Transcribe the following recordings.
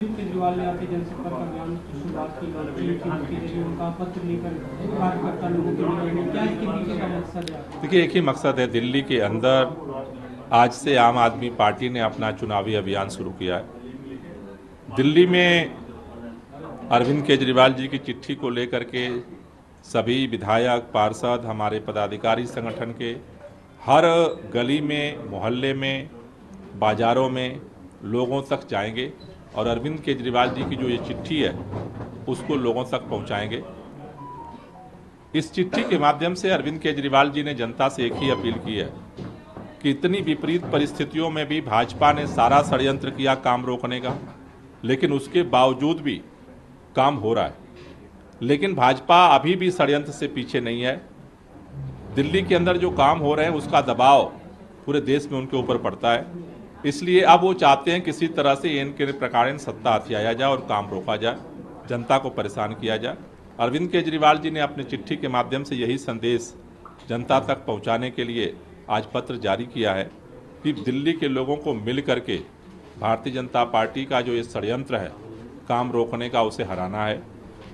केजरीवाल ने आके जनसंपर्क अभियान की शुरुआत की बात की मुख्यमंत्री ने उनका पत्र लेकर कार्यकर्ता लोगों के लिए क्या इसके पीछे का मकसद है? देखिए, एक ही मकसद है। दिल्ली के अंदर आज से आम आदमी पार्टी ने अपना चुनावी अभियान शुरू किया है। दिल्ली में अरविंद केजरीवाल जी की चिट्ठी को लेकर के सभी विधायक, पार्षद, हमारे पदाधिकारी संगठन के हर गली में, मोहल्ले में, बाजारों में लोगों तक जाएंगे और अरविंद केजरीवाल जी की जो ये चिट्ठी है उसको लोगों तक पहुंचाएंगे। इस चिट्ठी के माध्यम से अरविंद केजरीवाल जी ने जनता से एक ही अपील की है कि इतनी विपरीत परिस्थितियों में भी भाजपा ने सारा षड्यंत्र किया काम रोकने का, लेकिन उसके बावजूद भी काम हो रहा है। लेकिन भाजपा अभी भी षड्यंत्र से पीछे नहीं है। दिल्ली के अंदर जो काम हो रहे हैं उसका दबाव पूरे देश में उनके ऊपर पड़ता है। इसलिए अब वो चाहते हैं किसी तरह से इनके प्रकार सत्ता हथियाया जाए और काम रोका जाए, जनता को परेशान किया जाए। अरविंद केजरीवाल जी ने अपने चिट्ठी के माध्यम से यही संदेश जनता तक पहुंचाने के लिए आज पत्र जारी किया है कि दिल्ली के लोगों को मिल करके भारतीय जनता पार्टी का जो ये षड्यंत्र है काम रोकने का, उसे हराना है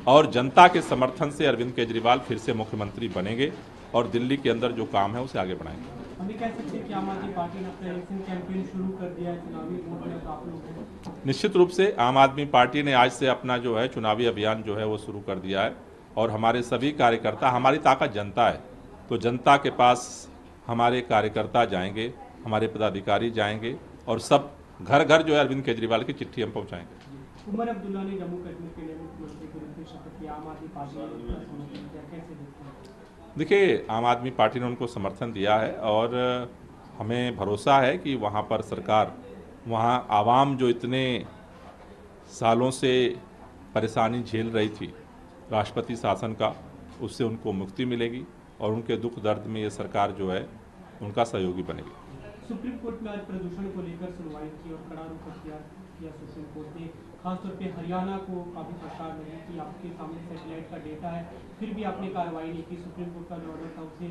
और जनता के समर्थन से अरविंद केजरीवाल फिर से मुख्यमंत्री बनेंगे और दिल्ली के अंदर जो काम है उसे आगे बढ़ाएंगे। अभी कह सकते हैं कि आम आदमी पार्टी ने अपना इलेक्शन कैंपेन शुरू कर दिया है, चुनावी वोट में आप लोग हैं। निश्चित रूप से आम आदमी पार्टी ने आज से अपना जो है चुनावी अभियान जो है वो शुरू कर दिया है और हमारे सभी कार्यकर्ता, हमारी ताकत जनता है, तो जनता के पास हमारे कार्यकर्ता जाएंगे, हमारे पदाधिकारी जाएंगे और सब घर घर जो है अरविंद केजरीवाल की चिट्ठी हम पहुँचाएंगे। उमर अब्दुल्ला ने जम्मू कश्मीर के लिए मुख्यमंत्री के रूप में शपथ लिया, आम आदमी पार्टी ने उनका समर्थन किया, कैसे देखते हैं? देखिए, आम आदमी पार्टी ने उनको समर्थन दिया है और हमें भरोसा है कि वहाँ पर सरकार, वहाँ आवाम जो इतने सालों से परेशानी झेल रही थी राष्ट्रपति शासन का, उससे उनको मुक्ति मिलेगी और उनके दुख दर्द में ये सरकार जो है उनका सहयोगी बनेगी। सुप्रीम कोर्ट में आज प्रदूषण को लेकर सुनवाई की और कड़ा रुख किया सुप्रीम कोर्ट ने, खासतौर पे हरियाणा को काफी प्रचार नहीं कि आपके सामने सैटेलाइट का डेटा है, फिर भी आपने कार्रवाई नहीं की। सुप्रीम कोर्ट का जो ऑर्डर था उसे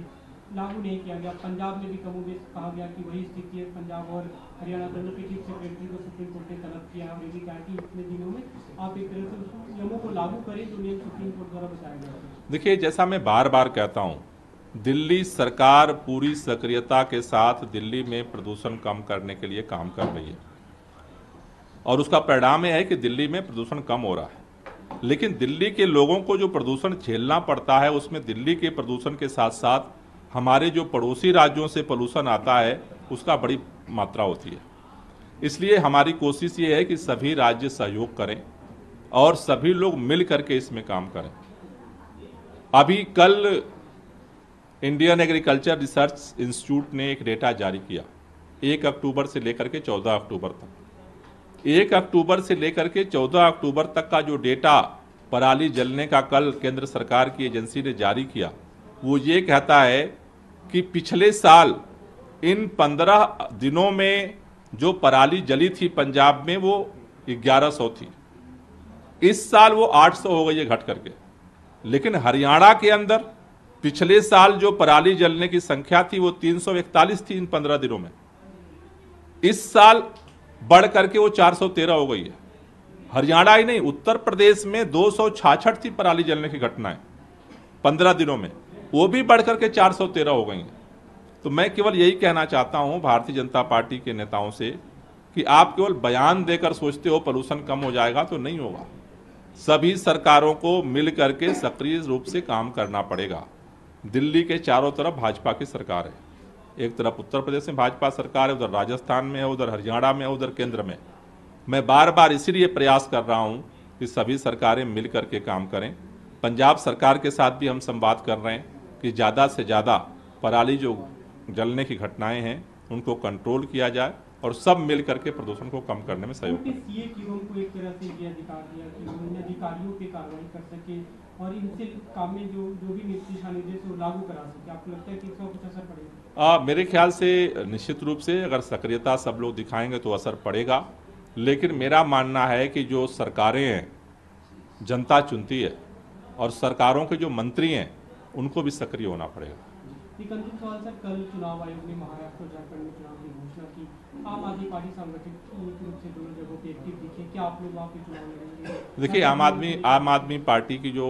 लागू नहीं किया गया। पंजाब में भी कमोबेश कहा गया कि वही स्थिति है, पंजाब और हरियाणा दोनों के चीफ सेक्रेटरी को सुप्रीम कोर्ट ने तलब किया और ये भी कहा कि इतने दिनों में आप एक तरह से उस नियमों को लागू करें जो नियम सुप्रीम कोर्ट द्वारा बताया गया। देखिए, जैसा मैं बार बार कहता हूँ, दिल्ली सरकार पूरी सक्रियता के साथ दिल्ली में प्रदूषण कम करने के लिए काम कर रही है और उसका परिणाम यह है कि दिल्ली में प्रदूषण कम हो रहा है। लेकिन दिल्ली के लोगों को जो प्रदूषण झेलना पड़ता है उसमें दिल्ली के प्रदूषण के साथ साथ हमारे जो पड़ोसी राज्यों से पोल्यूशन आता है उसका बड़ी मात्रा होती है। इसलिए हमारी कोशिश ये है कि सभी राज्य सहयोग करें और सभी लोग मिल करके इसमें काम करें। अभी कल इंडियन एग्रीकल्चर रिसर्च इंस्टीट्यूट ने एक डेटा जारी किया 1 अक्टूबर से लेकर के 14 अक्टूबर तक। 1 अक्टूबर से लेकर के 14 अक्टूबर तक का जो डेटा पराली जलने का कल केंद्र सरकार की एजेंसी ने जारी किया, वो ये कहता है कि पिछले साल इन 15 दिनों में जो पराली जली थी पंजाब में वो 1100 थी, इस साल वो 800 हो गई है घट करके। लेकिन हरियाणा के अंदर पिछले साल जो पराली जलने की संख्या थी वो 341 थी इन 15 दिनों में, इस साल बढ़ करके वो 413 हो गई है। हरियाणा ही नहीं, उत्तर प्रदेश में 266 थी पराली जलने की घटनाएं 15 दिनों में, वो भी बढ़ करके 413 हो गई हैं। तो मैं केवल यही कहना चाहता हूं भारतीय जनता पार्टी के नेताओं से कि आप केवल बयान देकर सोचते हो पोल्यूशन कम हो जाएगा, तो नहीं होगा। सभी सरकारों को मिल करके सक्रिय रूप से काम करना पड़ेगा। दिल्ली के चारों तरफ भाजपा की सरकार है, एक तरफ उत्तर प्रदेश में भाजपा सरकार है, उधर राजस्थान में है, उधर हरियाणा में है, उधर केंद्र में। मैं बार बार इसीलिए प्रयास कर रहा हूं कि सभी सरकारें मिल करके काम करें। पंजाब सरकार के साथ भी हम संवाद कर रहे हैं कि ज़्यादा से ज़्यादा पराली जो जलने की घटनाएं हैं उनको कंट्रोल किया जाए और सब मिल करके प्रदूषण को कम करने में सहयोग करें। सीए की उनको एक तरह से ये अधिकार दिया कि उन्होंने अधिकारियों पे कार्रवाई कर सके और इनसे काम में जो भी दिशा निर्देश वो लागू करा सके। आपको लगता है कि इसका कुछ असर पड़ेगा? मेरे ख्याल से निश्चित रूप से अगर सक्रियता सब लोग दिखाएंगे तो असर पड़ेगा। लेकिन मेरा मानना है कि जो सरकारें हैं जनता चुनती है और सरकारों के जो मंत्री हैं उनको भी सक्रिय होना पड़ेगा। एक अंतिम सवाल सर, कल चुनाव आयोग ने महाराष्ट्र और झारखंड में चुनाव की घोषणा की। आम आदमी पार्टी संगठित रूप से दोनों जगहों पे एक्टिव दिखे, क्या आप लोग वहाँ पे चुनाव लड़ेंगे? देखिए, आम आदमी पार्टी की जो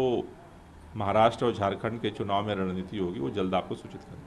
महाराष्ट्र और झारखंड के चुनाव में रणनीति होगी वो जल्द आपको सूचित करें।